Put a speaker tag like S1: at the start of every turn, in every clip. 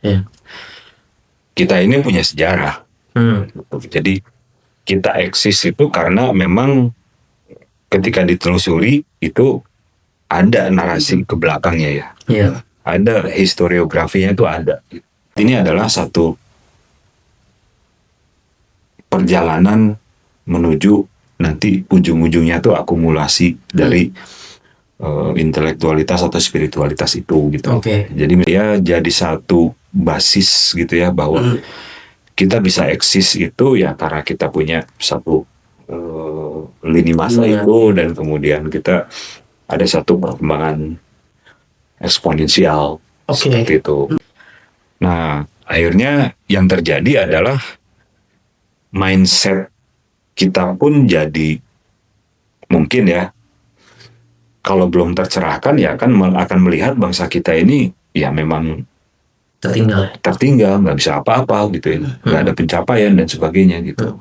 S1: Iya.
S2: Kita ini punya sejarah. Jadi kita eksis itu karena memang ketika ditelusuri itu ada narasi ke belakangnya ya.
S1: Iya.
S2: Ada historiografinya itu ada. Ini adalah satu perjalanan menuju nanti ujung-ujungnya tuh akumulasi dari intelektualitas atau spiritualitas itu gitu.
S1: Oke.
S2: Jadi dia jadi satu basis gitu ya bahwa kita bisa eksis itu ya karena kita punya satu lini masa itu, dan kemudian kita ada satu perkembangan eksponensial seperti itu. Nah, akhirnya yang terjadi adalah mindset kita pun jadi mungkin ya, kalau belum tercerahkan ya kan akan melihat bangsa kita ini ya memang tertinggal, nggak bisa apa-apa gitu ya, nggak ada pencapaian dan sebagainya gitu.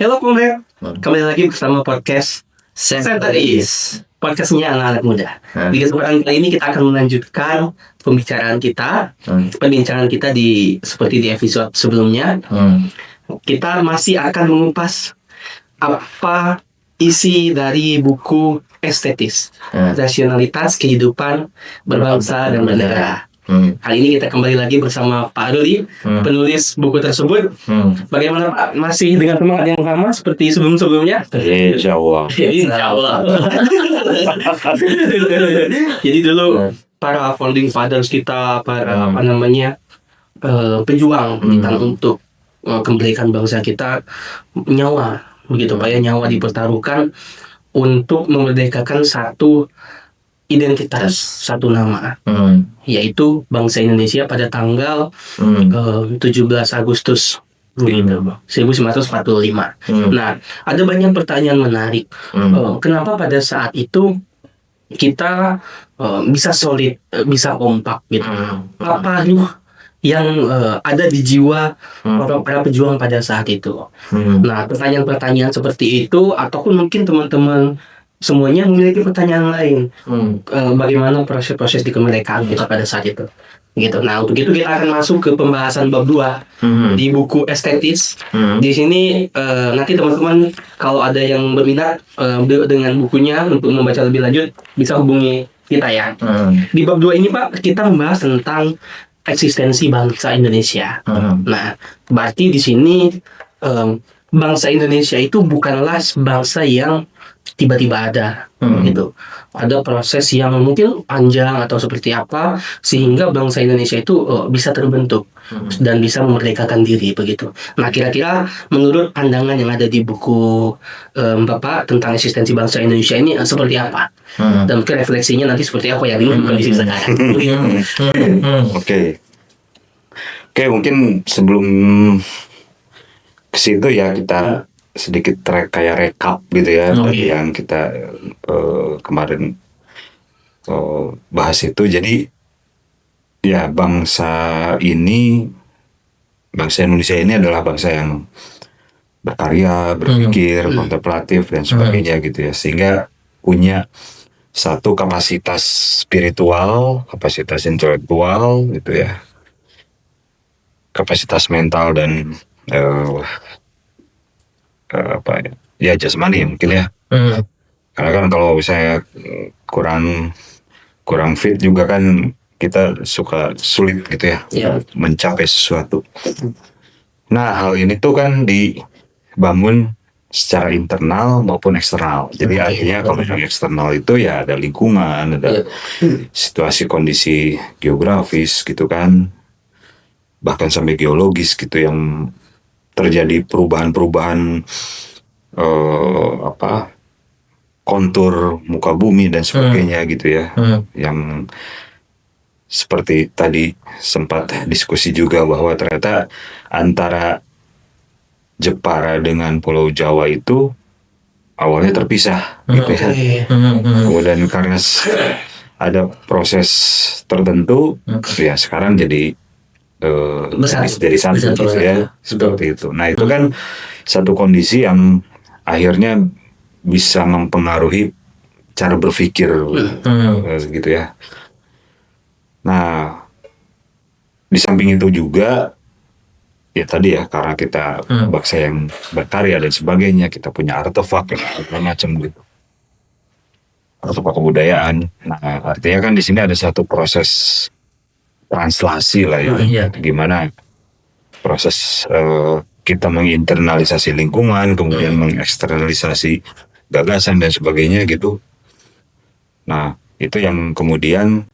S1: Halo Komrek, kembali lagi bersama podcast Center East, podcastnya anak-anak muda. Di kesempatan kali ini kita akan melanjutkan pembicaraan kita, seperti di episode sebelumnya. Kita masih akan mengupas apa isi dari buku Estetis, Rasionalitas Kehidupan Berbangsa dan Bernegara. Kali ini kita kembali lagi bersama Pak Ruli, penulis buku tersebut. Bagaimana Pak? Masih dengan semangat yang sama seperti sebelum-sebelumnya?
S2: Insya Allah.
S1: Insya Allah. Jadi dulu para founding fathers kita, para pejuang kita untuk kembalikan bangsa kita, nyawa begitu Pak ya, nyawa dipertaruhkan untuk memerdekakan satu identitas, satu nama, yaitu bangsa Indonesia pada tanggal 17 Agustus 1945. Nah, ada banyak pertanyaan menarik. Kenapa pada saat itu kita bisa solid, bisa kompak gitu? Apa yang ada di jiwa para pejuang pada saat itu? Nah, pertanyaan-pertanyaan seperti itu, ataupun mungkin teman-teman semuanya memiliki pertanyaan lain, bagaimana proses-proses di kemerdekaan kita pada saat itu gitu. Nah, untuk itu kita akan masuk ke pembahasan bab 2 di buku Estetis. Di sini nanti teman-teman kalau ada yang berminat dengan bukunya untuk membaca lebih lanjut bisa hubungi kita ya. Di bab 2 ini Pak, kita membahas tentang eksistensi bangsa Indonesia. Nah, berarti di sini bangsa Indonesia itu bukanlah bangsa yang tiba-tiba ada gitu. Ada proses yang mungkin panjang atau seperti apa sehingga bangsa Indonesia itu bisa terbentuk dan bisa memerdekakan diri begitu. Nah, kira-kira menurut pandangan yang ada di buku Bapak tentang eksistensi bangsa Indonesia ini seperti apa? Dan mungkin refleksinya nanti seperti apa yang di kondisi sekarang.
S2: Oke, mungkin sebelum ke situ ya kita sedikit kayak rekap gitu ya dari yang kita kemarin bahas itu. Jadi ya bangsa Indonesia ini adalah bangsa yang berkarya, berpikir, kontemplatif dan sebagainya gitu ya, sehingga punya satu kapasitas spiritual, kapasitas intelektual gitu ya, kapasitas mental dan jasmani mungkin ya. Karena kan kalau saya kurang fit juga kan kita suka sulit gitu ya mencapai sesuatu. Nah, hal ini tuh kan dibangun secara internal maupun eksternal. Jadi akhirnya kalau yang eksternal itu ya ada lingkungan, ada situasi kondisi geografis gitu kan, bahkan sampai geologis gitu yang terjadi perubahan-perubahan kontur muka bumi dan sebagainya gitu ya, yang seperti tadi sempat diskusi juga bahwa ternyata antara Jepara dengan Pulau Jawa itu awalnya terpisah gitu ya. Kemudian karena ada proses tertentu ya sekarang jadi
S1: Besar.
S2: jadi satu
S1: Besar
S2: gitu
S1: besar,
S2: ya,
S1: ya.
S2: seperti itu. Nah itu kan satu kondisi yang akhirnya bisa mempengaruhi cara berpikir gitu ya. Nah di samping itu juga ya tadi ya karena kita bangsa yang berkarya dan sebagainya, kita punya artefak dan segala macam gitu, artefak kebudayaan. Nah artinya kan di sini ada satu proses translasi lah ya,
S1: Iya.
S2: gimana proses kita menginternalisasi lingkungan, kemudian mengeksternalisasi gagasan dan sebagainya gitu. Nah itu yang kemudian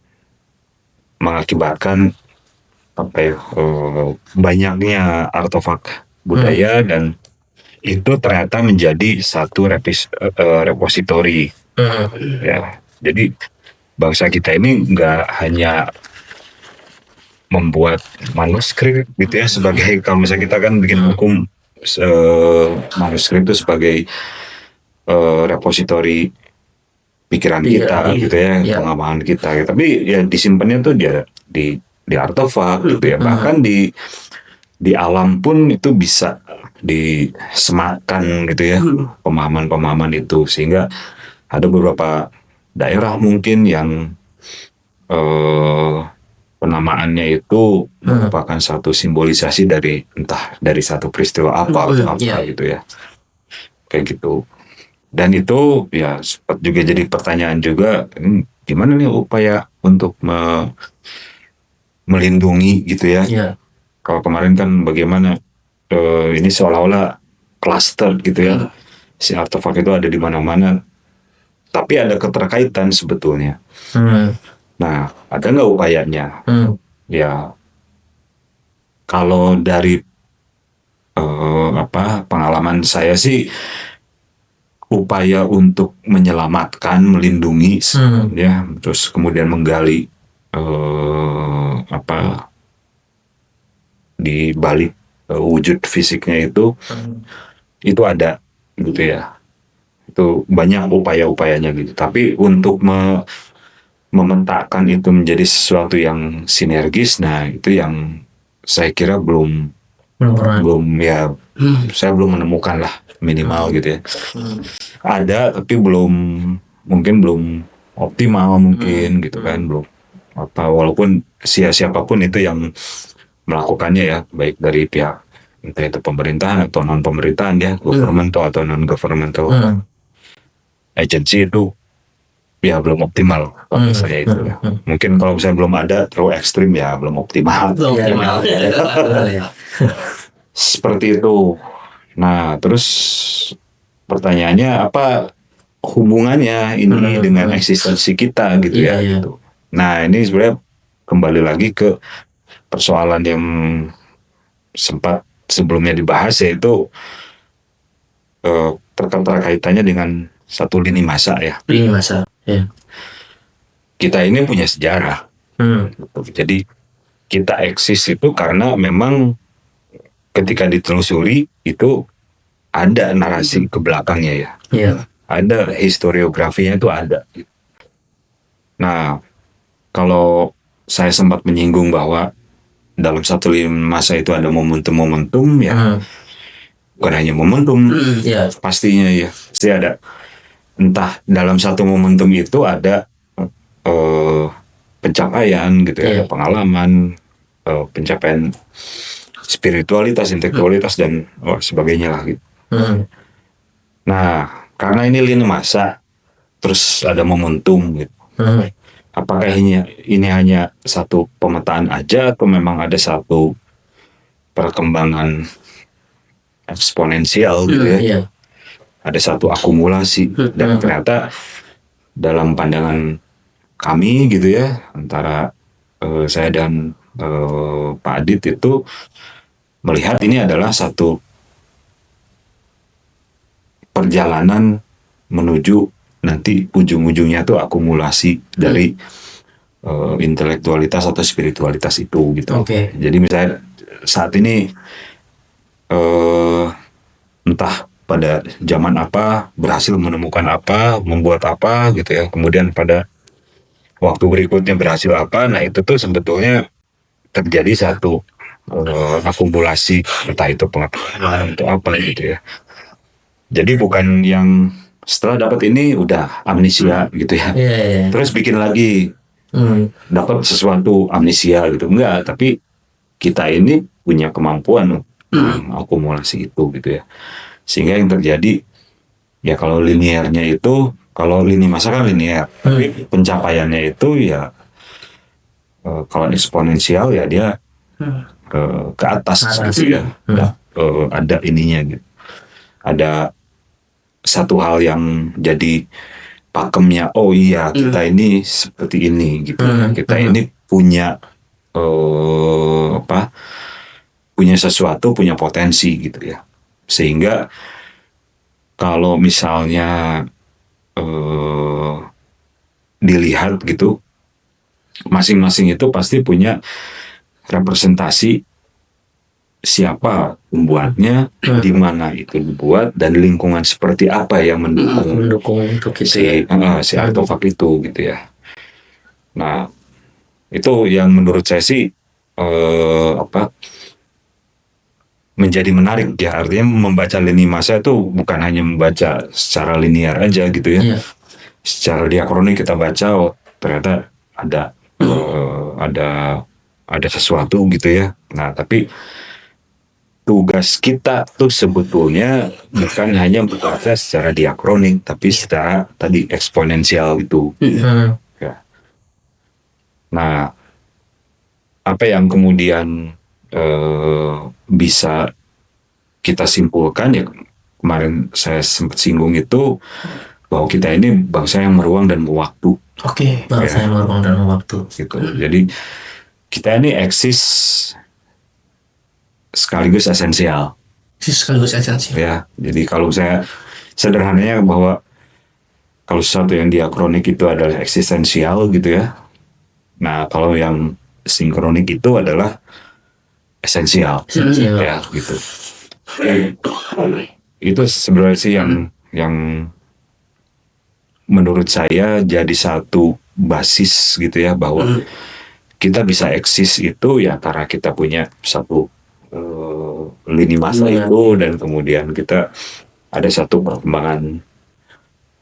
S2: mengakibatkan apa ya, banyaknya artefak budaya dan itu ternyata menjadi satu repositori ya. Jadi bangsa kita ini nggak hanya membuat manuskrip gitu ya sebagai, kalau misalnya kita kan bikin hukum manuskrip itu sebagai repositori pikiran kita gitu ya, pengembangan kita gitu. Tapi ya disimpannya tuh dia di artefak gitu ya, bahkan di alam pun itu bisa disematkan gitu ya pemahaman-pemahaman itu, sehingga ada beberapa daerah mungkin yang penamaannya itu merupakan satu simbolisasi dari entah dari satu peristiwa apa atau apa gitu ya, kayak gitu. Dan itu ya sempat juga jadi pertanyaan juga, gimana nih upaya untuk melindungi gitu ya. Kalau kemarin kan bagaimana ini seolah-olah cluster gitu ya, si artefak itu ada di mana-mana, tapi ada keterkaitan sebetulnya. Nah, ada nggak upayanya? Ya, kalau dari pengalaman saya sih, upaya untuk menyelamatkan, melindungi, ya, terus kemudian menggali di balik wujud fisiknya itu ada gitu ya. Itu banyak upaya-upayanya gitu. Tapi untuk mementakkan itu menjadi sesuatu yang sinergis, nah itu yang saya kira belum ya, saya belum menemukan lah minimal gitu ya. Ada tapi mungkin belum optimal mungkin gitu kan, belum walaupun siapapun itu yang melakukannya ya, baik dari pihak entah itu pemerintahan atau non pemerintahan ya, governmental atau non governmental agency, itu ya belum optimal kalau saya itu ya. Mungkin kalau misalnya belum ada terlalu ekstrim ya belum optimal. Seperti itu. Nah terus pertanyaannya apa hubungannya ini dengan eksistensi kita gitu ya gitu. Nah ini sebenarnya kembali lagi ke persoalan yang sempat sebelumnya dibahas, yaitu terkaitannya dengan satu lini masa ya.
S1: Lini masa.
S2: Kita ini punya sejarah. Jadi kita eksis itu karena memang ketika ditelusuri itu ada narasi ke belakangnya ya. Ada historiografinya itu ada. Nah, kalau saya sempat menyinggung bahwa dalam satu lini masa itu ada momentum-momentum ya. Bukan hanya momentum, pastinya ya. Pasti ada, entah dalam satu momentum itu ada pencapaian gitu ya, ada pengalaman, pencapaian spiritualitas, intelektualitas dan sebagainya lah gitu. Nah, karena ini lini masa, terus ada momentum gitu. Apakah ini hanya satu pemetaan aja atau memang ada satu perkembangan eksponensial gitu ya? Ada satu akumulasi dan ternyata dalam pandangan kami gitu ya, antara saya dan Pak Adit itu melihat ini adalah satu perjalanan menuju nanti ujung-ujungnya tuh akumulasi dari intelektualitas atau spiritualitas itu gitu. Jadi misalnya saat ini entah pada zaman apa berhasil menemukan apa, membuat apa gitu ya, kemudian pada waktu berikutnya berhasil apa. Nah itu tuh sebetulnya terjadi satu akumulasi, entah itu pengetahuan atau apa gitu ya. Jadi bukan yang setelah dapat ini udah amnesia gitu ya, terus bikin lagi dapat sesuatu amnesia gitu, enggak. Tapi kita ini punya kemampuan akumulasi itu gitu ya, sehingga yang terjadi ya kalau linearnya itu, kalau lini masa kan linear, tapi pencapaiannya itu ya kalau eksponensial ya dia ke atas gitu ya. Ada ininya gitu, ada satu hal yang jadi pakemnya, oh iya kita ini seperti ini gitu, kita ini punya punya sesuatu, punya potensi gitu ya, sehingga kalau misalnya dilihat gitu, masing-masing itu pasti punya representasi siapa pembuatnya, di mana itu dibuat, dan lingkungan seperti apa yang
S1: mendukung untuk itu
S2: si artefak itu gitu ya. Nah itu yang menurut saya sih menjadi menarik ya, artinya membaca lini masa itu bukan hanya membaca secara linear aja gitu ya. Secara diakronik kita baca, oh ternyata ada sesuatu gitu ya. Nah tapi tugas kita tuh sebetulnya bukan hanya membaca secara diakronik, tapi secara tadi eksponensial itu. Ya. Nah, apa yang kemudian bisa kita simpulkan ya, kemarin saya sempat singgung itu, bahwa kita ini bangsa yang meruang dan mewaktu.
S3: Bangsa yang meruang dan mewaktu.
S2: Gitu. Jadi kita ini eksis sekaligus esensial. Ya, jadi kalau saya sederhananya bahwa kalau sesuatu yang diakronik itu adalah eksistensial gitu ya. Nah, kalau yang sinkronik itu adalah esensial. Ya, gitu. Itu sebenarnya sih yang menurut saya jadi satu basis gitu ya, bahwa kita bisa eksis itu ya karena kita punya satu lini masa itu, dan kemudian kita ada satu perkembangan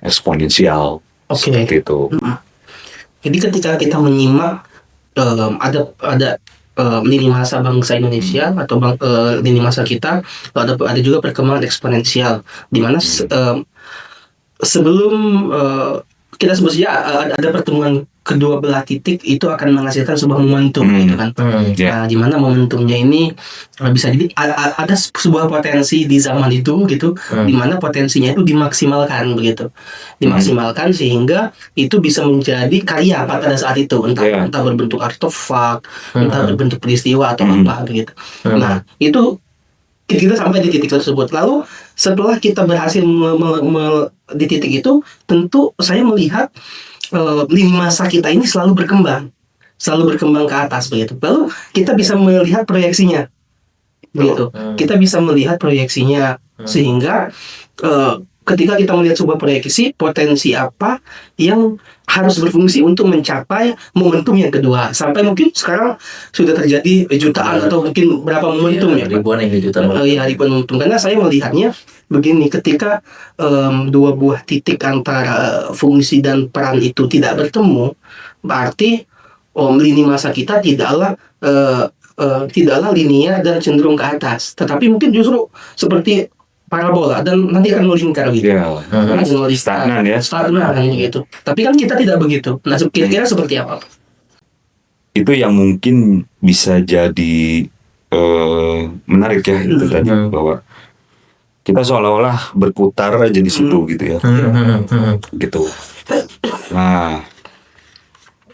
S2: eksponensial seperti itu.
S1: Jadi ketika kita menyimak ada lini masa bangsa Indonesia atau lini masa kita, ada juga perkembangan eksponensial, di mana sebelum kita sebut saja ada pertemuan kedua belah titik itu akan menghasilkan sebuah momentum gitu kan. Nah, di mana momentumnya ini bisa jadi ada sebuah potensi di zaman itu gitu, di mana potensinya itu dimaksimalkan begitu. Dimaksimalkan sehingga itu bisa menjadi karya pada saat itu, entah berbentuk artefak, entah berbentuk peristiwa atau apa begitu. Nah, itu kita sampai di titik tersebut. Lalu setelah kita berhasil di titik itu, tentu saya melihat lini masa kita ini selalu berkembang ke atas begitu. Lalu kita bisa melihat proyeksinya, begitu. Kita bisa melihat proyeksinya sehingga ketika kita melihat sebuah proyeksi, potensi apa yang harus berfungsi untuk mencapai momentum yang kedua, sampai mungkin sekarang sudah terjadi jutaan atau mungkin berapa momentum ya,
S3: ribuan
S1: momentum. Karena saya melihatnya begini, ketika dua buah titik antara fungsi dan peran itu tidak bertemu, berarti lini masa kita tidaklah linear dan cenderung ke atas, tetapi mungkin justru seperti parabola dan nanti akan melingkar gitu.
S2: Stagnan ya.
S1: Stagnan gitu. Tapi kan kita tidak begitu. Nah, kira-kira seperti apa?
S2: Itu yang mungkin bisa jadi menarik ya, itu tadi bahwa kita seolah-olah berputar aja di situ gitu ya. Gitu. Nah,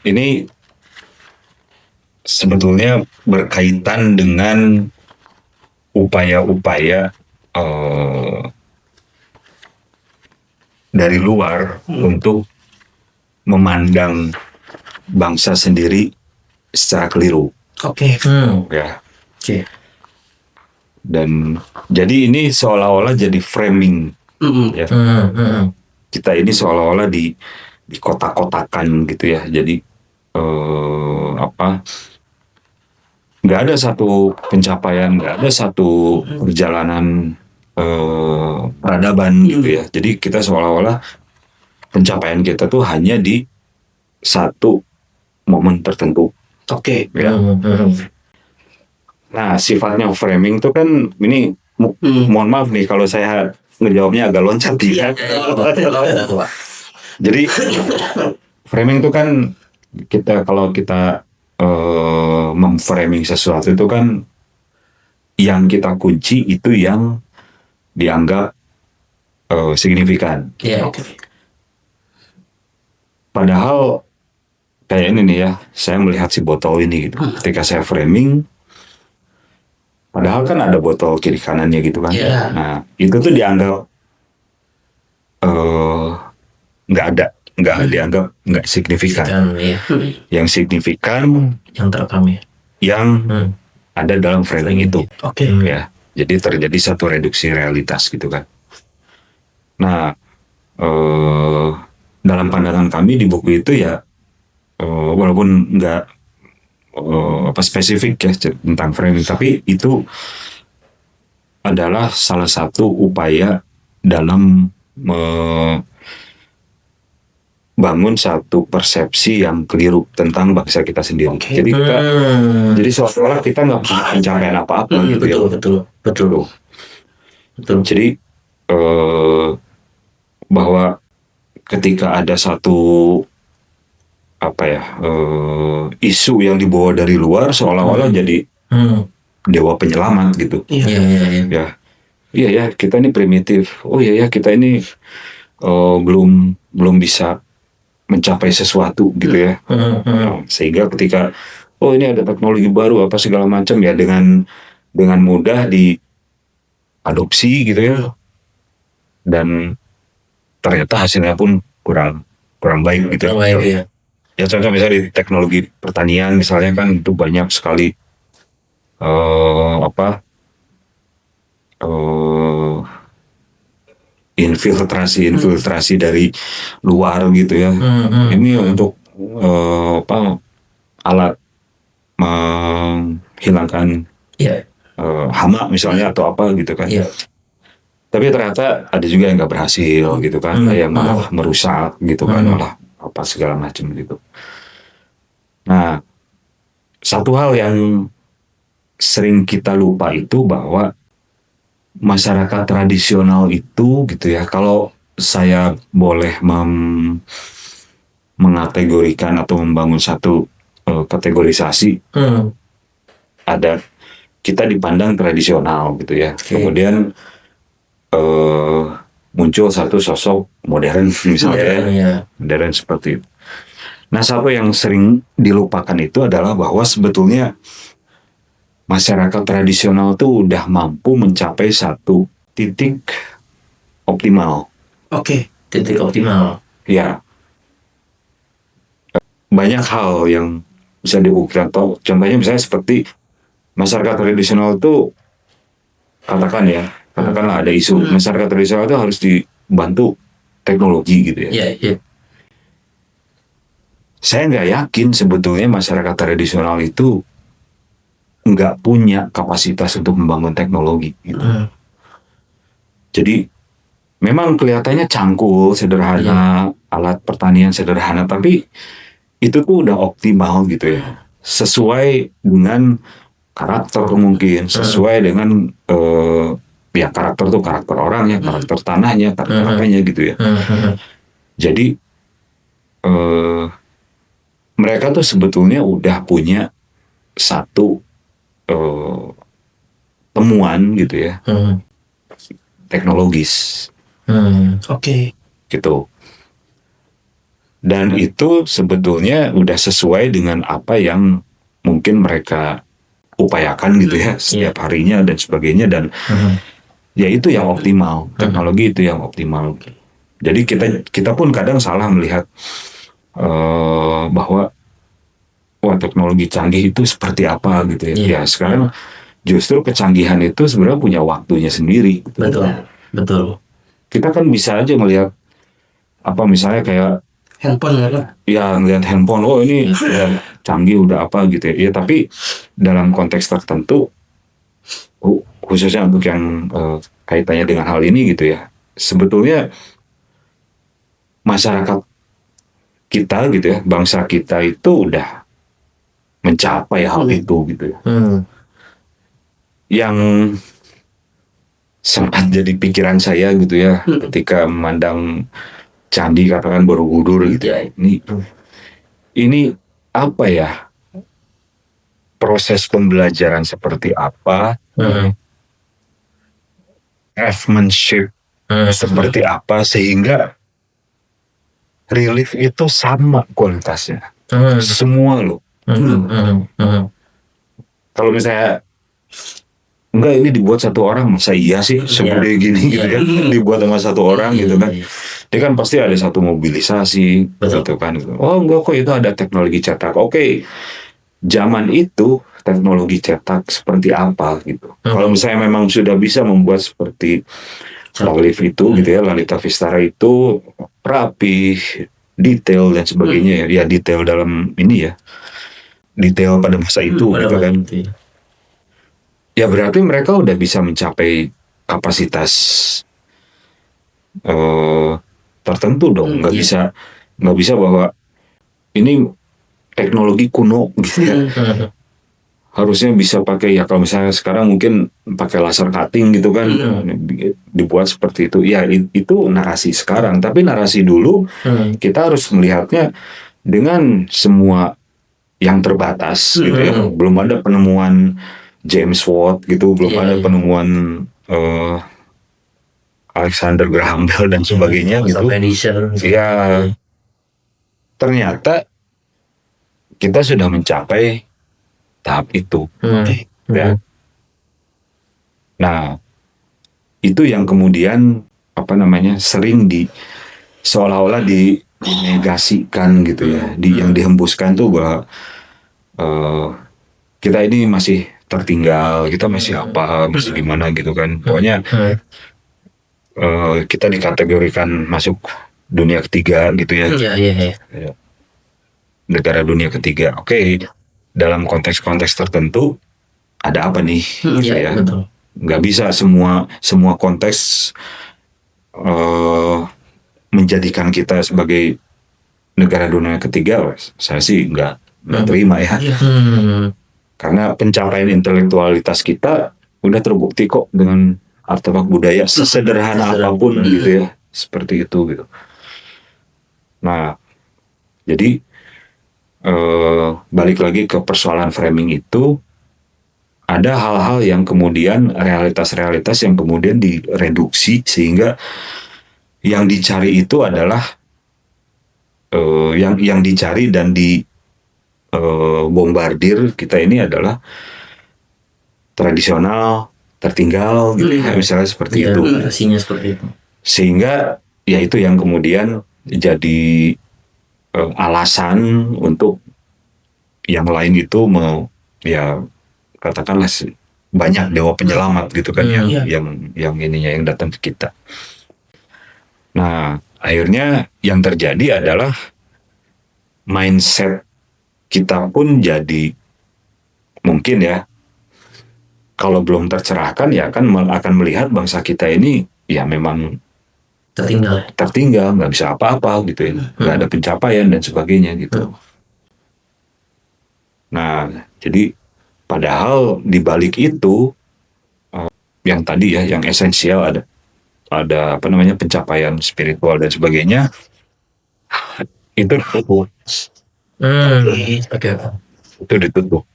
S2: ini sebetulnya berkaitan dengan upaya-upaya dari luar untuk memandang bangsa sendiri secara keliru.
S1: Oke.
S2: Ya. Dan jadi ini seolah-olah jadi framing ya. Kita ini seolah-olah di kotak-kotakan gitu ya. Jadi nggak ada satu pencapaian, nggak ada satu perjalanan peradaban gitu ya. Jadi kita seolah-olah pencapaian kita tuh hanya di satu momen tertentu.
S1: Oke.
S2: Ya. Nah, sifatnya framing itu kan ini mohon maaf nih kalau saya ngejawabnya agak loncat ya. Jadi framing itu kan kalau kita memframing sesuatu itu kan yang kita kunci itu yang dianggap signifikan.
S1: Oke.
S2: Padahal kayak ini nih ya, saya melihat si botol ini gitu. Ketika saya framing, padahal kan ada botol kiri kanannya gitu kan. Nah, itu tuh dianggap nggak dianggap nggak signifikan. Yang signifikan
S3: yang terekam ya.
S2: Yang ada dalam framing itu.
S1: Oke.
S2: Ya, jadi terjadi satu reduksi realitas gitu kan. Nah, dalam pandangan kami di buku itu ya, walaupun nggak spesifik ya tentang framing, tapi itu adalah salah satu upaya dalam membangun satu persepsi yang keliru tentang bangsa kita sendiri. Jadi jadi seolah-olah kita nggak punya pencapaian apa-apa gitu ya. Betul. Jadi bahwa ketika ada satu isu yang dibawa dari luar seolah-olah jadi dewa penyelamat gitu. Iya ya, kita ini primitif. Oh iya ya, kita ini belum bisa mencapai sesuatu gitu ya. Sehingga ketika ini ada teknologi baru apa segala macam ya, dengan mudah diadopsi gitu ya. Dan ternyata hasilnya pun kurang baik gitu. Ya contoh misalnya di teknologi pertanian misalnya kan itu banyak sekali infiltrasi dari luar gitu ya. Ini untuk alat menghilangkan hama misalnya atau apa gitu kan. Tapi ternyata ada juga yang nggak berhasil gitu kan, yang malah merusak gitu kan, malah apa segala macam gitu. Nah, satu hal yang sering kita lupa itu bahwa masyarakat tradisional itu gitu ya, kalau saya boleh mengategorikan atau membangun satu kategorisasi, ada kita dipandang tradisional gitu ya. Kemudian muncul satu sosok modern misalnya, modern seperti itu. Nah, satu yang sering dilupakan itu adalah bahwa sebetulnya masyarakat tradisional itu udah mampu mencapai satu titik optimal.
S3: Titik optimal.
S2: Ya, banyak hal yang bisa diukur. Contohnya misalnya seperti masyarakat tradisional itu katakanlah ada isu masyarakat tradisional itu harus dibantu teknologi gitu ya. Saya nggak yakin sebetulnya masyarakat tradisional itu nggak punya kapasitas untuk membangun teknologi gitu. Jadi memang kelihatannya cangkul, sederhana, alat pertanian sederhana, tapi itu tuh udah optimal gitu ya. Sesuai dengan karakter mungkin, sesuai dengan karakter tuh karakter orangnya, karakter tanahnya, karakter apanya gitu ya. Jadi mereka tuh sebetulnya udah punya satu temuan gitu ya, teknologis. Gitu. Dan itu sebetulnya udah sesuai dengan apa yang mungkin mereka upayakan gitu ya setiap harinya dan sebagainya, dan ya itu yang optimal, teknologi itu yang optimal. Jadi kita pun kadang salah melihat bahwa teknologi canggih itu seperti apa gitu ya. Ya sekarang justru kecanggihan itu sebenarnya punya waktunya sendiri.
S3: Betul.
S2: Kita kan bisa aja melihat apa misalnya kayak
S1: handphone kan.
S2: ya ngeliat handphone, oh ini udah canggih udah apa gitu ya. Ya tapi dalam konteks tertentu, khususnya untuk yang kaitannya dengan hal ini gitu ya, sebetulnya masyarakat kita gitu ya, bangsa kita itu udah mencapai hal itu gitu ya. Yang sempat jadi pikiran saya gitu ya, ketika memandang candi katakan Borobudur gitu ya. Ini apa ya? Proses pembelajaran seperti apa? Craftsmanship seperti apa sehingga relief itu sama kualitasnya. Semua loh. Kalau misalnya enggak ini dibuat satu orang, masa iya sih segede gini gitu kan, dibuat sama satu orang gitu kan. Dia kan pasti ada satu mobilisasi gitu kan. Oh enggak kok, itu ada teknologi cetak. Oke, zaman itu teknologi cetak seperti apa gitu. Kalau misalnya memang sudah bisa membuat seperti Lalif itu gitu ya, Lalita Vistara itu rapi, detail dan sebagainya ya, detail dalam ini ya, detail pada masa itu gitu kan. Ya berarti mereka udah bisa mencapai kapasitas tertentu dong. Nggak bisa bahwa ini teknologi kuno gitu ya. Harusnya bisa pakai ya, kalau misalnya sekarang mungkin pakai laser cutting gitu kan, dibuat seperti itu. Ya itu narasi sekarang, tapi narasi dulu kita harus melihatnya dengan semua yang terbatas gitu ya. Belum ada penemuan James Watt gitu, belum ada penemuan Alexander Graham Bell dan sebagainya gitu. Ya ternyata kita sudah mencapai tahap itu. Ya. Nah, itu yang kemudian sering seolah-olah dinegasikan gitu ya. Yang dihembuskan tuh bahwa kita ini masih tertinggal, kita masih apa, masih gimana gitu kan. Pokoknya kita dikategorikan masuk dunia ketiga gitu ya. Negara dunia ketiga. Oke, dalam konteks-konteks tertentu ada apa nih? Ya. Nggak bisa semua konteks menjadikan kita sebagai negara dunia ketiga. Saya sih nggak terima ya. Karena pencapaian intelektualitas kita udah terbukti kok dengan artefak budaya sesederhana apapun gitu ya, seperti itu gitu. Nah, jadi balik lagi ke persoalan framing itu, ada hal-hal yang kemudian realitas-realitas yang kemudian direduksi sehingga yang dicari itu adalah yang dicari dan bombardir kita ini adalah tradisional, tertinggal gitu, misalnya seperti itu.
S3: Narasinya seperti itu.
S2: Sehingga ya itu yang kemudian jadi alasan untuk yang lain itu katakanlah banyak dewa penyelamat gitu kan yang ininya yang datang ke kita. Nah, akhirnya yang terjadi adalah mindset kita pun jadi mungkin ya, kalau belum tercerahkan ya akan melihat bangsa kita ini ya memang tertinggal, nggak bisa apa-apa gitu ya, nggak ada pencapaian dan sebagainya gitu. Nah, jadi padahal di balik itu yang tadi ya, yang esensial ada pencapaian spiritual dan sebagainya, itu ditutup. Itu ditutup.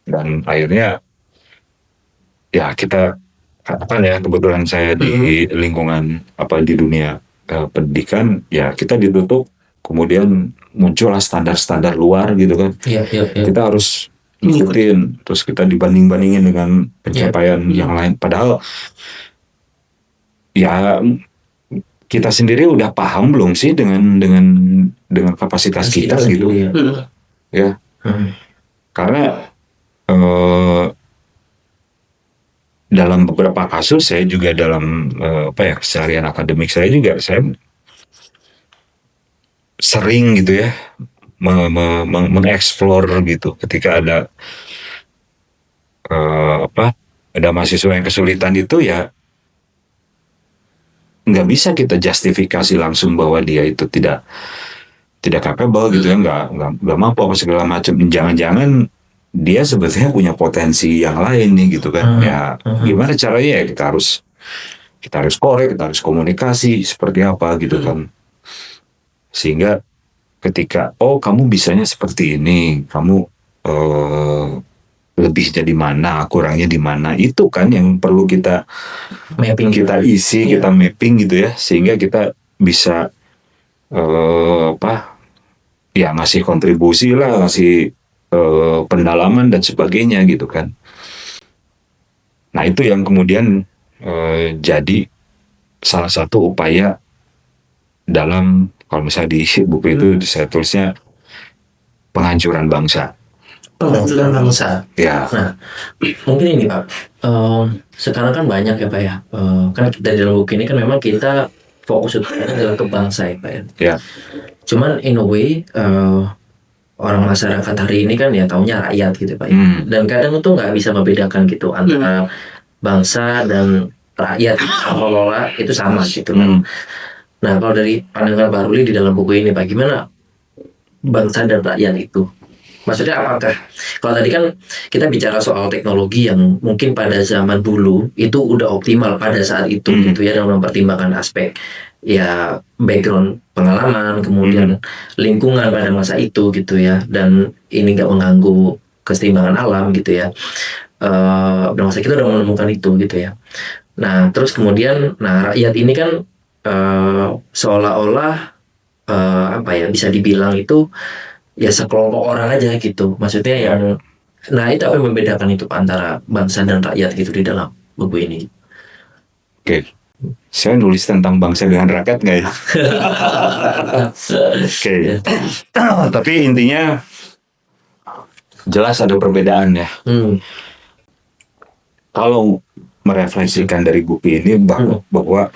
S2: Dan akhirnya ya kita katakan ya, kebetulan saya di lingkungan di dunia pendidikan ya, kita ditutup, kemudian muncullah standar-standar luar gitu kan. Kita harus ngikutin, terus kita dibanding-bandingin dengan pencapaian yang lain, padahal ya kita sendiri udah paham belum sih dengan kapasitas kita gitu ya. Karena dalam beberapa kasus saya juga dalam keseharian akademik saya juga saya sering gitu ya mengeksplor gitu ketika ada mahasiswa yang kesulitan itu ya nggak bisa kita justifikasi langsung bahwa dia itu tidak capable gitu ya, nggak mampu apa segala macam. Jangan-jangan dia sebetulnya punya potensi yang lain nih gitu kan. Ya gimana caranya ya kita harus korek, kita harus komunikasi seperti apa gitu kan. Sehingga ketika kamu bisanya seperti ini, kamu lebihnya di mana, kurangnya di mana, itu kan yang perlu kita
S1: Mapping.
S2: kita isi, kita mapping gitu ya, sehingga kita bisa ngasih kontribusi lah, ngasih pendalaman dan sebagainya gitu kan. Nah itu yang kemudian jadi salah satu upaya dalam, kalau misalnya di buku itu saya tulisnya penghancuran bangsa.
S1: Penghancuran bangsa.
S2: Ya.
S3: Nah, mungkin ini Pak, sekarang kan banyak ya Pak ya, kan dari dalam buku ini kan memang kita fokus utamanya adalah ke bangsa ya Pak ya.
S2: Ya.
S3: Cuman in a way orang masyarakat hari ini kan ya taunya rakyat gitu Pak ya. Dan kadang itu nggak bisa membedakan gitu antara bangsa dan rakyat, seolah-olah itu sama gitu kan. Nah kalau dari pandangan Pak Ruli di dalam buku ini Pak, gimana bangsa dan rakyat itu? Maksudnya apakah, kalau tadi kan kita bicara soal teknologi yang mungkin pada zaman dulu itu udah optimal pada saat itu gitu ya, dalam mempertimbangkan aspek ya background pengalaman, kemudian lingkungan pada masa itu gitu ya, dan ini nggak mengganggu keseimbangan alam gitu ya. Pada masa kita udah menemukan itu gitu ya. Nah terus kemudian, rakyat ini kan seolah-olah bisa dibilang itu ya sekelompok orang aja gitu. Maksudnya yang, nah itu apa yang membedakan itu antara bangsa dan rakyat gitu di dalam buku ini?
S2: Oke. Saya nulis tentang bangsa dengan rakyat nggak ya? Oke. Tapi intinya jelas ada perbedaan ya. Kalau merefleksikan dari buku ini bahwa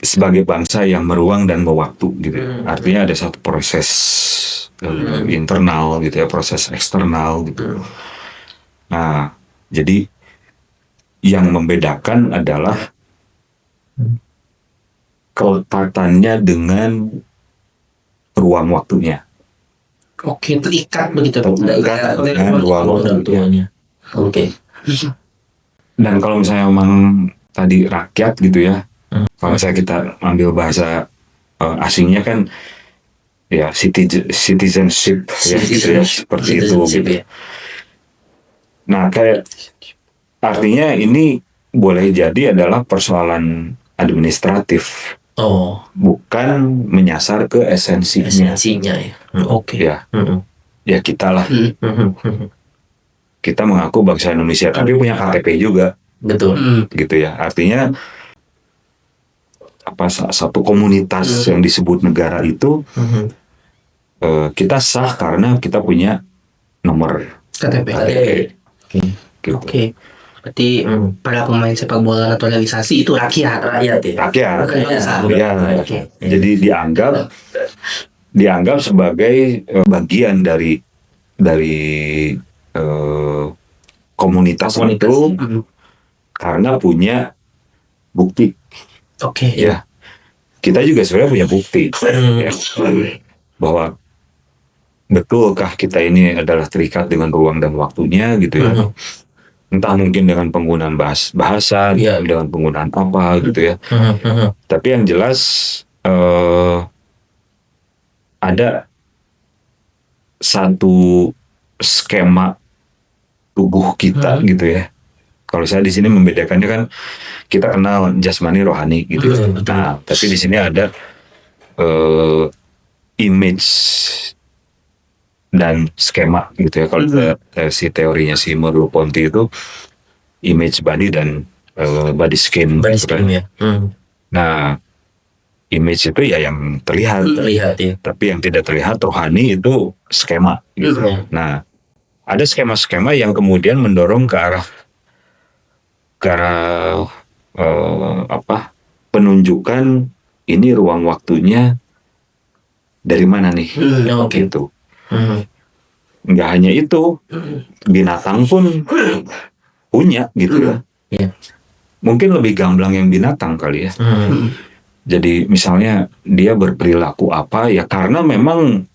S2: sebagai bangsa yang meruang dan mewaktu gitu. Artinya ada satu proses internal gitu ya, proses eksternal gitu. Nah, jadi yang membedakan adalah kelekatannya dengan ruang waktunya.
S1: Oke, terikat begitu.
S2: Terikat dengan ruang waktunya.
S3: Oke.
S2: Dan kalau misalnya memang tadi rakyat gitu ya, kalau saya kita ambil bahasa asingnya kan ya citizenship ya gitu ya, seperti itu gitu.
S3: Ya.
S2: Nah kayak artinya ini boleh jadi adalah persoalan administratif, bukan menyasar ke esensinya
S3: ya.
S1: Oke.
S2: Ya kita lah, kita mengaku bangsa Indonesia tapi punya KTP juga.
S3: Betul.
S2: Gitu ya, artinya satu komunitas yang disebut negara itu kita sah karena kita punya nomor
S1: KTP.
S2: Gitu.
S1: Oke. Berarti para pemain sepak bola naturalisasi itu rakyat
S2: ya. Rakyat. Ya. Jadi dianggap sebagai bagian dari komunitas itu karena punya bukti.
S1: Oke.
S2: Ya. Kita juga sebenarnya punya bukti ya, bahwa betulkah kita ini adalah terikat dengan ruang dan waktunya gitu ya. Entah mungkin dengan penggunaan bahasa, dengan penggunaan apa gitu ya. Tapi yang jelas ada satu skema tubuh kita gitu ya. Kalau saya di sini membedakannya kan kita kenal jasmani rohani gitu. Nah, tapi di sini ada image dan skema gitu ya. Kalau si teorinya si Merleau-Ponty itu image body dan body skin.
S3: Ya.
S2: Nah, image itu ya yang terlihat
S3: ya.
S2: Tapi yang tidak terlihat rohani itu skema gitu. Nah, ada skema-skema yang kemudian mendorong ke arah negara penunjukan ini ruang waktunya dari mana nih,
S3: Oke.
S2: gitu.
S3: Hmm.
S2: Nggak hanya itu, binatang pun punya gitu ya.
S3: Iya.
S2: Mungkin lebih gamblang yang binatang kali ya. Jadi misalnya dia berperilaku apa ya karena memang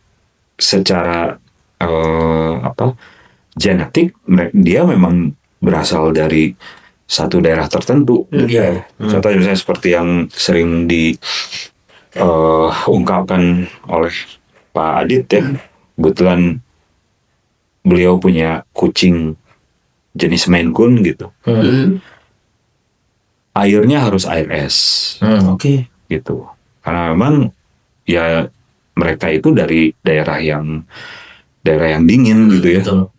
S2: secara genetik dia memang berasal dari satu daerah tertentu.
S3: Iya.
S2: Contohnya misalnya seperti yang sering diungkapkan oleh Pak Adit ya. Kebetulan beliau punya kucing jenis Maine Coon gitu. Airnya harus air es.
S1: Oke.
S2: Gitu. Karena memang ya mereka itu dari daerah yang dingin gitu ya.
S3: Betul.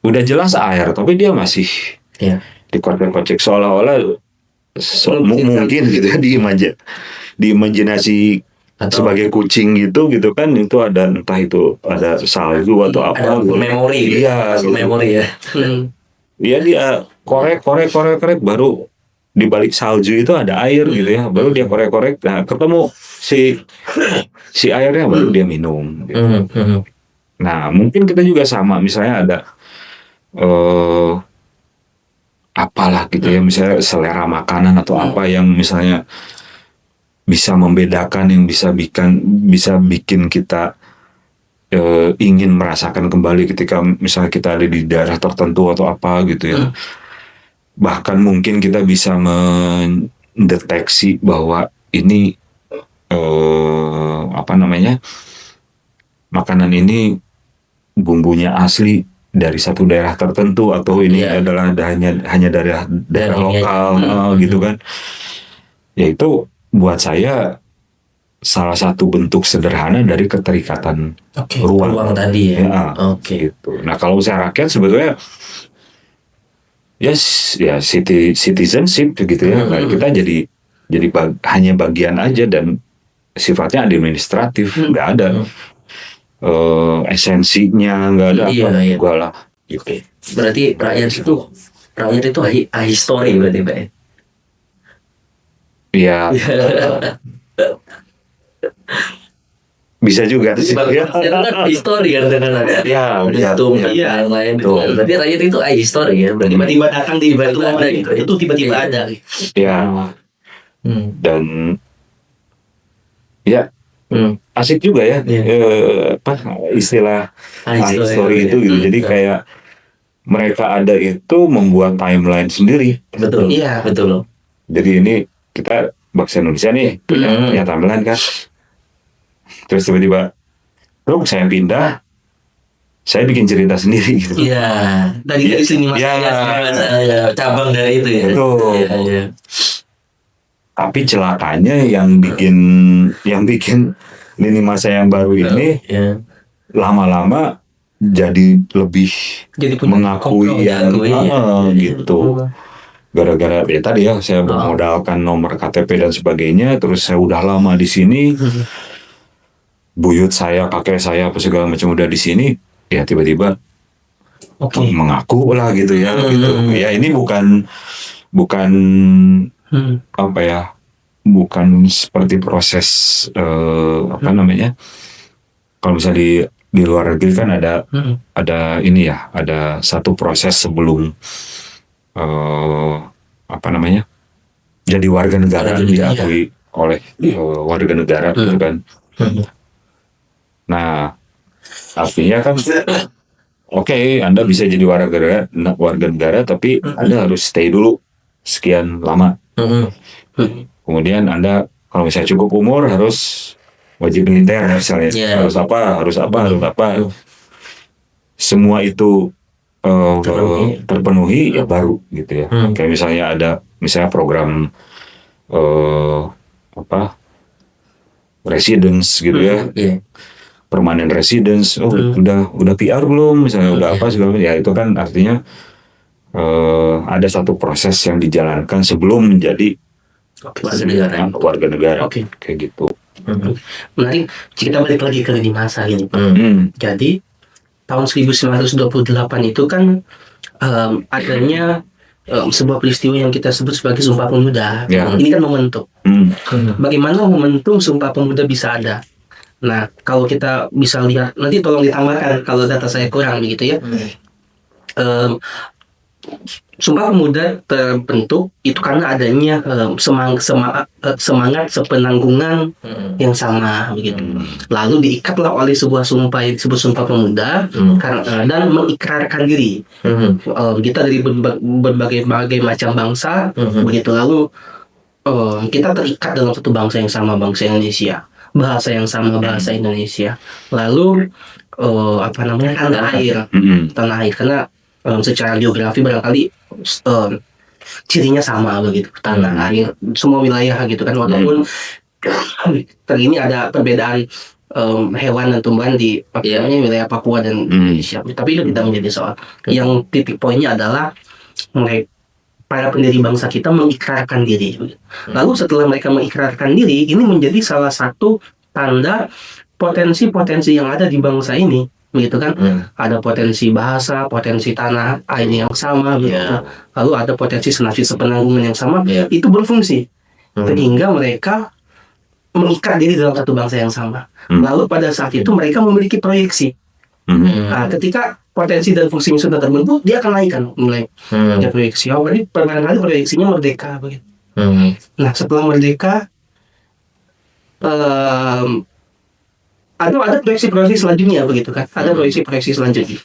S2: Udah jelas air, tapi dia masih
S3: Iya.
S2: dikocek-kocek seolah-olah mungkin gitu ya di imajinasi
S3: Atau
S2: sebagai kucing gitu kan itu ada entah itu ada salju atau apa
S3: ada
S2: gitu.
S3: memori.
S2: Iya, gitu.
S3: Memori ya.
S2: Ya dia korek baru di balik salju itu ada air gitu ya, baru dia korek, nah ketemu si airnya baru dia minum gitu. Nah mungkin kita juga sama, misalnya ada apalah gitu ya, misalnya selera makanan atau apa yang misalnya bisa membedakan, yang bisa bikin kita ingin merasakan kembali ketika misalnya kita ada di daerah tertentu atau apa gitu ya. Bahkan mungkin kita bisa mendeteksi bahwa ini makanan ini bumbunya asli dari satu daerah tertentu atau ini adalah hanya dari daerah lokal gitu kan. Ya itu buat saya salah satu bentuk sederhana dari keterikatan ruang
S3: tadi ya.
S2: Gitu. Nah kalau usaha rakyat sebetulnya ya citizenship gitu ya. Nah, kita jadi hanya bagian aja dan sifatnya administratif, nggak ada esensinya, nggak ada apa lah. Gitu.
S3: Berarti rakyat itu ahistory berarti Pak.
S2: Iya. Bisa juga sih.
S3: Histori kan dengan yang lain. Berarti rakyat itu histori ya.
S1: Tiba-tiba datang di batu ada gitu. Itu tiba-tiba ada.
S2: Ya. Dan ya asik juga ya. Istilah histori itu gitu. Jadi kayak mereka ada itu membuat timeline sendiri.
S3: Betul. Iya, betul.
S2: Jadi ini kita bangsa Indonesia nih punya timeline kan. Terus tiba-tiba saya pindah, saya bikin cerita sendiri gitu.
S3: Iya. Dari sini mas. Iya. Cabang dari itu ya.
S2: Betul.
S3: Iya.
S2: Tapi celakanya yang bikin lini masa yang baru ini lama-lama jadi lebih mengakui yang gitu. Gara-gara ya tadi ya saya bermodalkan nomor KTP dan sebagainya, terus saya udah lama di sini, buyut saya, kakek saya apa segala macam udah di sini, ya tiba-tiba mengaku lah gitu ya. Gitu. Ya ini bukan apa ya, bukan seperti proses kalau misalnya di luar negeri kan ada ini ya, ada satu proses sebelum jadi warga negara diakui oleh warga negara gitu kan. Nah artinya kan Anda bisa jadi warga negara tapi Anda harus stay dulu sekian lama. Kemudian Anda kalau misalnya cukup umur harus wajib militer misalnya, harus apa. Semua itu terpenuhi ya baru gitu ya. Kayak misalnya ada program residence gitu ya. Permanent residence. Udah PR belum misalnya, udah apa segala ya, itu kan artinya ada satu proses yang dijalankan sebelum menjadi warga negara. Kayak gitu.
S1: Menarik, kita balik lagi ke lini masa ini Pak. Jadi tahun 1928 itu kan adanya sebuah peristiwa yang kita sebut sebagai Sumpah Pemuda.
S2: Ya.
S1: Ini kan momentum. Bagaimana momentum Sumpah Pemuda bisa ada? Nah, kalau kita bisa lihat, nanti tolong ditambahkan kalau data saya kurang begitu ya. Em, Sumpah Pemuda terbentuk itu karena adanya semangat sepenanggungan yang sama begitu. Lalu diikatlah oleh sebuah sumpah yang disebut Sumpah Pemuda dan mengikrarkan diri. Kita dari berbagai macam bangsa begitu, lalu kita terikat dalam satu bangsa yang sama, bangsa Indonesia, bahasa yang sama, bahasa Indonesia. Lalu tanah air karena secara geografi barangkali cirinya sama begitu, tanah air semua wilayah gitu kan, walaupun ini ada perbedaan hewan dan tumbuhan di wilayah Papua dan Indonesia, tapi itu tidak menjadi soal. Yang titik poinnya adalah para pendiri bangsa kita mengikrarkan diri. Lalu setelah mereka mengikrarkan diri, ini menjadi salah satu tanda potensi-potensi yang ada di bangsa ini, begitu kan? Ada potensi bahasa, potensi tanah air yang sama, begitu. Lalu ada potensi senasib sepenanggungan yang sama, itu berfungsi sehingga mereka mengikat diri dalam satu bangsa yang sama. Lalu pada saat itu mereka memiliki proyeksi. Nah, ketika potensi dan fungsinya sudah terbentuk, dia akan naikkan mulai proyeksi. Berarti barangkali proyeksinya merdeka begitu. Nah, setelah merdeka ada proyeksi selanjutnya begitu kan, ada proyeksi selanjutnya.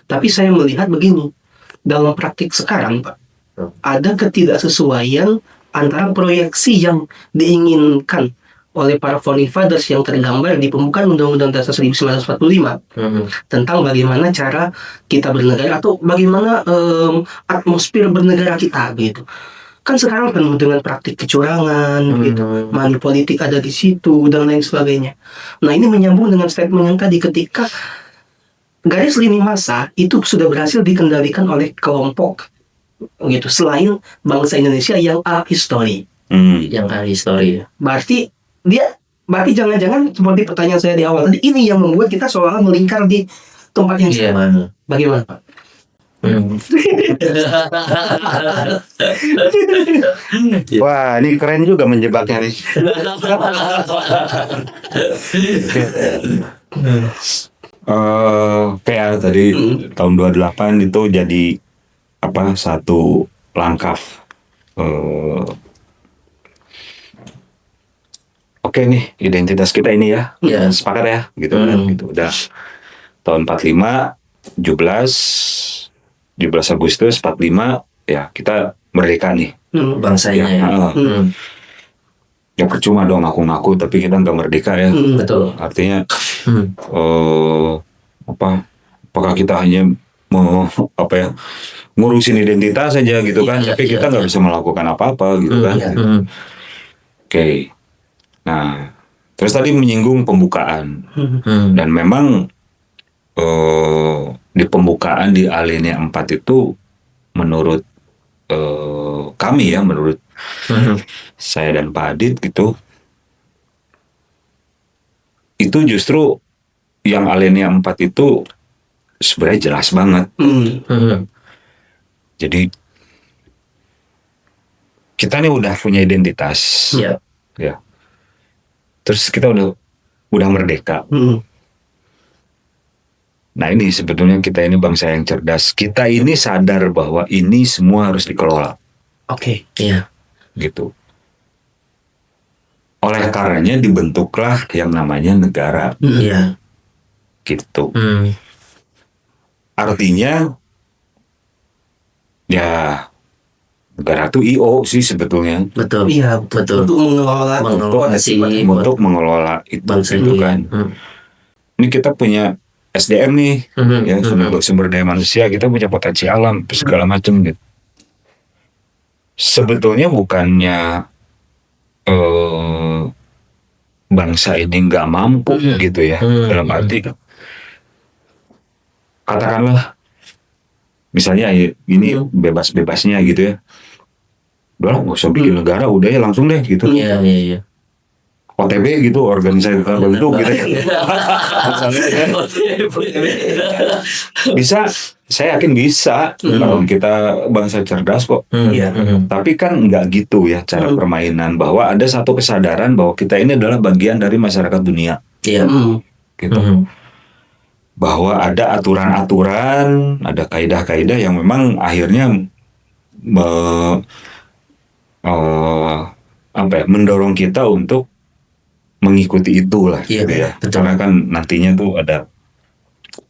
S1: Tapi saya melihat begini, dalam praktik sekarang Pak, ada ketidaksesuaian antara proyeksi yang diinginkan oleh para founding fathers yang tergambar di pembukaan Undang-Undang Dasar 1945 tentang bagaimana cara kita bernegara atau bagaimana atmosfer bernegara kita begitu. Kan sekarang penuh dengan praktik kecurangan, gitu, money politik ada di situ dan lain sebagainya. Nah, ini menyambung dengan statement yang tadi, ketika garis lini masa itu sudah berhasil dikendalikan oleh kelompok, gitu, selain bangsa Indonesia yang ahistori.
S3: Yang ahistori.
S1: Berarti jangan-jangan seperti pertanyaan saya di awal tadi, ini yang membuat kita seolah melingkar di tempat yang sama. Bagaimana, Pak?
S2: Wah, ini keren juga menjebaknya nih. Kayak tadi tahun 28 itu jadi satu langkah. Oke nih, identitas kita ini ya, sepakat ya, gitu kan, gitu. Udah tahun 45, 17 Agustus 45 ya kita merdeka nih,
S3: bangsanya
S2: ya percuma dong ngaku-ngaku tapi kita nggak merdeka ya.
S3: Betul.
S2: Artinya apakah kita hanya ngurusin identitas saja gitu kan, tapi kita nggak bisa melakukan apa-apa gitu kan. Oke. Nah, terus tadi menyinggung pembukaan, dan memang di pembukaan di alinea 4 itu menurut kami ya, menurut saya dan Pak Adit gitu, itu justru yang alinea 4 itu sebenarnya jelas banget. Jadi kita nih udah punya identitas, ya. Terus kita udah merdeka. Nah, ini sebetulnya kita ini bangsa yang cerdas. Kita ini sadar bahwa ini semua harus dikelola.
S1: Oke.
S3: Iya.
S2: Gitu. Oleh karenanya dibentuklah yang namanya negara.
S3: Iya.
S2: Gitu. Artinya ya negara itu IO sih sebetulnya.
S3: Betul.
S1: Iya, betul. Untuk
S2: mengelola itu
S3: bangsa
S2: gitu kan. Ini kita punya SDM nih, ya, sumber daya manusia, kita punya potensi alam segala macam gitu. Sebetulnya bukannya bangsa ini nggak mampu gitu ya, dalam arti katakanlah misalnya ini bebas-bebasnya gitu ya, udah nggak usah bikin negara, udah ya langsung deh gitu.
S3: Iya.
S2: OTB gitu, organisasi terbentuk gitu ya. Bisa, saya yakin bisa. Kalau kita bangsa cerdas kok.
S1: Iya.
S2: Tapi kan nggak gitu ya cara permainan, bahwa ada satu kesadaran bahwa kita ini adalah bagian dari masyarakat dunia.
S3: Iya.
S2: Gitu. Bahwa ada aturan-aturan, ada kaidah-kaidah yang memang akhirnya mendorong kita untuk mengikuti itulah,
S3: Iya,
S2: gitu ya.
S3: betul.
S2: Karena kan nantinya tuh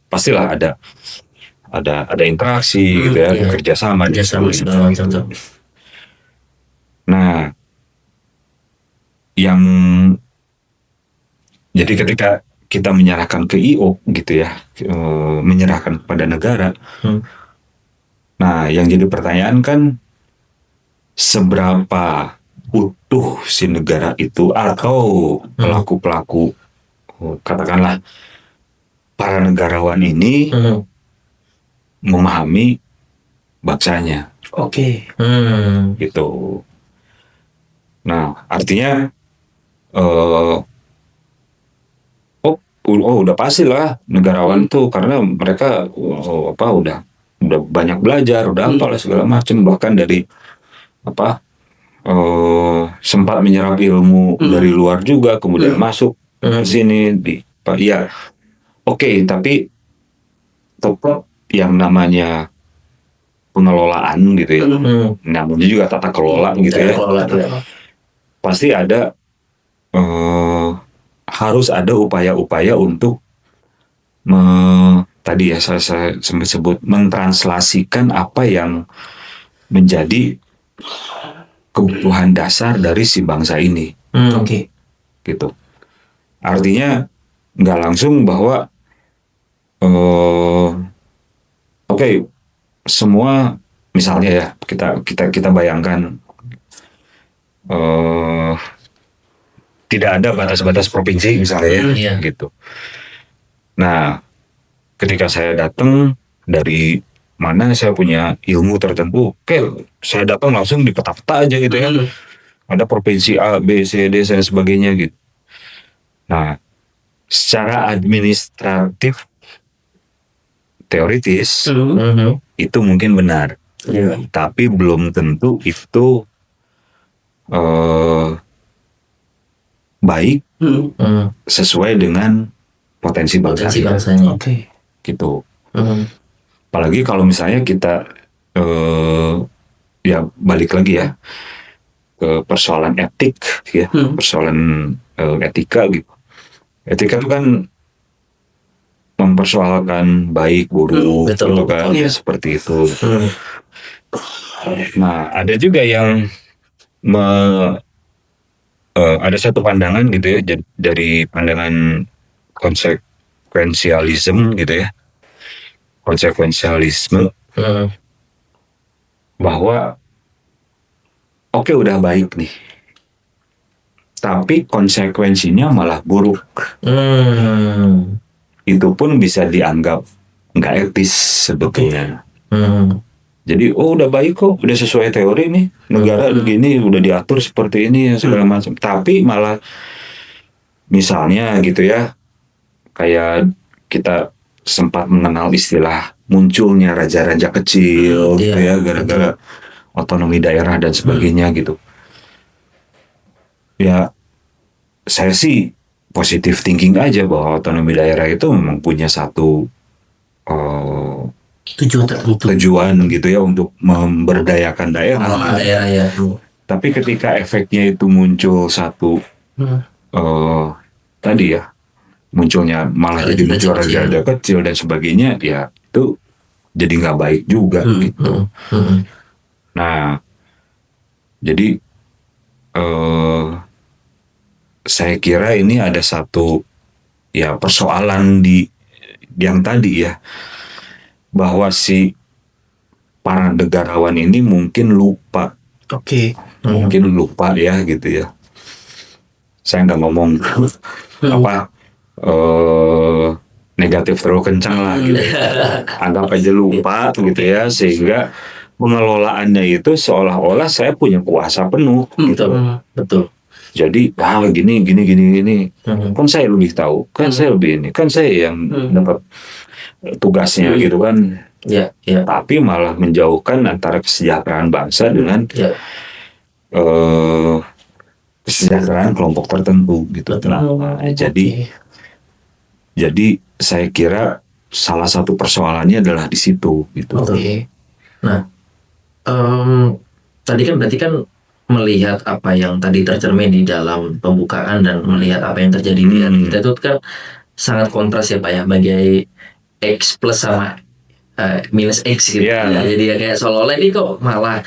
S2: pastilah ada interaksi, gitu ya,
S3: Iya.
S2: kerjasama.
S3: Kerjasama segala macam tuh.
S2: Nah, jadi ketika kita menyerahkan ke IO gitu ya, menyerahkan kepada negara. Nah, yang jadi pertanyaan kan seberapa utuh si negara itu atau pelaku-pelaku, katakanlah para negarawan ini memahami bangsanya.
S1: Oke.
S2: Gitu. Nah, artinya udah pasti lah negarawan tuh, karena mereka udah banyak belajar, udah apalah segala macam, bahkan dari sempat menyerap ilmu dari luar juga, kemudian masuk ke sini ya. Oke, tapi tetap yang namanya pengelolaan gitu ya, namanya juga tata kelola gitu ya. Pasti ada harus ada upaya-upaya untuk tadi ya saya sempat sebut, mentranslasikan apa yang menjadi kebutuhan dasar dari si bangsa ini.
S1: Oke.
S2: Gitu. Artinya nggak langsung bahwa oke, semua misalnya ya, kita bayangkan tidak ada batas-batas provinsi misalnya ya, gitu. Nah, ketika saya datang dari mana, saya punya ilmu tertentu, oke, saya datang langsung di peta-peta aja gitu ya. Ada provinsi A, B, C, D, dan sebagainya gitu. Nah, secara administratif teoritis itu mungkin benar, tapi belum tentu itu baik sesuai dengan potensi bangsanya.
S1: Oke.
S2: Gitu. Apalagi kalau misalnya kita ya balik lagi ya ke persoalan etik ya, persoalan etika gitu. Etika itu kan mempersoalkan baik buruk, gitu kan, seperti itu. Nah, ada juga yang ada satu pandangan gitu ya, dari pandangan konsekuensialisme gitu ya, konsekuensialisme, bahwa oke, udah baik nih, tapi konsekuensinya malah buruk. Itu pun bisa dianggap nggak etis sebetulnya. Jadi udah baik kok, udah sesuai teori nih, negara begini, udah diatur seperti ini segala macam. Tapi malah misalnya gitu ya, kayak kita sempat mengenal istilah munculnya raja-raja kecil gitu ya, gara-gara otonomi daerah dan sebagainya gitu. Ya, saya sih positive thinking aja bahwa otonomi daerah itu memang punya satu tujuan gitu ya, untuk memberdayakan daerah. Tapi ketika efeknya itu muncul satu tadi ya, munculnya malah jadi muncul raja-raja kecil dan sebagainya, ya itu jadi nggak baik juga gitu. Nah, jadi saya kira ini ada satu ya persoalan di yang tadi ya, bahwa si para negarawan ini mungkin lupa. Mungkin lupa ya gitu ya. Saya nggak ngomong negatif terlalu kencang lah gitu. Anggap aja lupa gitu ya, sehingga pengelolaannya itu seolah-olah saya punya kuasa penuh gitu.
S3: Betul.
S2: Jadi gini. Kan saya lebih tahu, kan saya lebih ini, kan saya yang dapat tugasnya gitu kan.
S3: Ya.
S2: Tapi malah menjauhkan antara kesejahteraan bangsa dengan kesejahteraan kelompok tertentu gitu. Jadi saya kira salah satu persoalannya adalah di situ gitu.
S3: Nah, tadi kan berarti kan melihat apa yang tadi tercermin di dalam pembukaan dan melihat apa yang terjadi di kita itu kan sangat kontras ya Pak ya, bagai X plus sama minus X gitu. Jadi ya kayak seolah-olah ini kok malah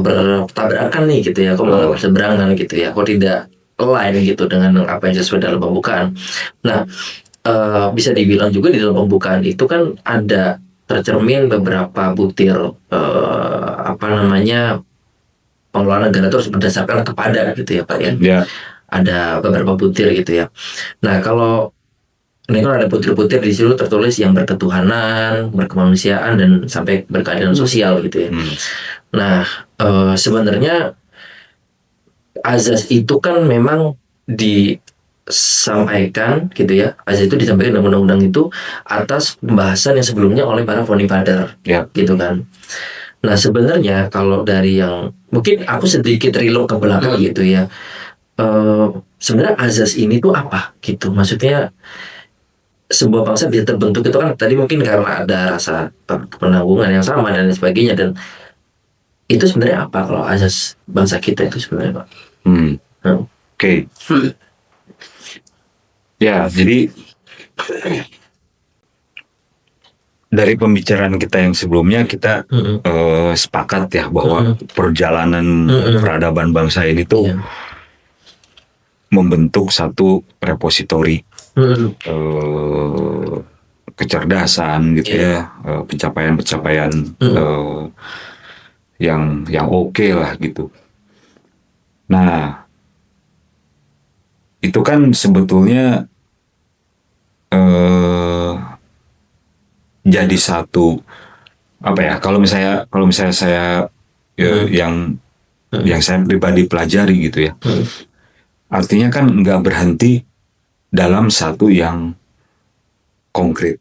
S3: bertabrakan nih gitu ya, kok malah berseberangan gitu ya, kok tidak align gitu dengan apa yang sesuai dalam pembukaan. Nah, bisa dibilang juga di dalam pembukaan itu kan ada tercermin beberapa butir pengelolaan negara itu harus berdasarkan kepada gitu ya Pak ya. Ada beberapa butir gitu ya. Nah, kalau ini kan ada butir-butir di situ tertulis yang berketuhanan, berkemanusiaan, dan sampai berkeadilan sosial gitu ya. Nah, sebenarnya azas itu kan memang disampaikan gitu ya. Azas itu disampaikan dalam undang-undang itu atas pembahasan yang sebelumnya oleh para founding father, gitu kan. Nah, sebenarnya kalau dari yang mungkin aku sedikit reload ke belakang gitu ya, sebenarnya azas ini tuh apa gitu? Maksudnya sebuah bangsa bisa terbentuk itu kan tadi mungkin karena ada rasa penanggungan yang sama dan lain sebagainya, dan itu sebenarnya apa kalau azas bangsa kita itu sebenarnya Pak?
S2: Oke. Ya, jadi dari pembicaraan kita yang sebelumnya kita sepakat ya bahwa perjalanan peradaban bangsa ini tuh membentuk satu repositori kecerdasan gitu ya, pencapaian-pencapaian yang oke lah gitu. Nah, itu kan sebetulnya jadi satu apa ya, kalau misalnya saya yang saya pribadi pelajari gitu ya, artinya kan nggak berhenti dalam satu yang konkret.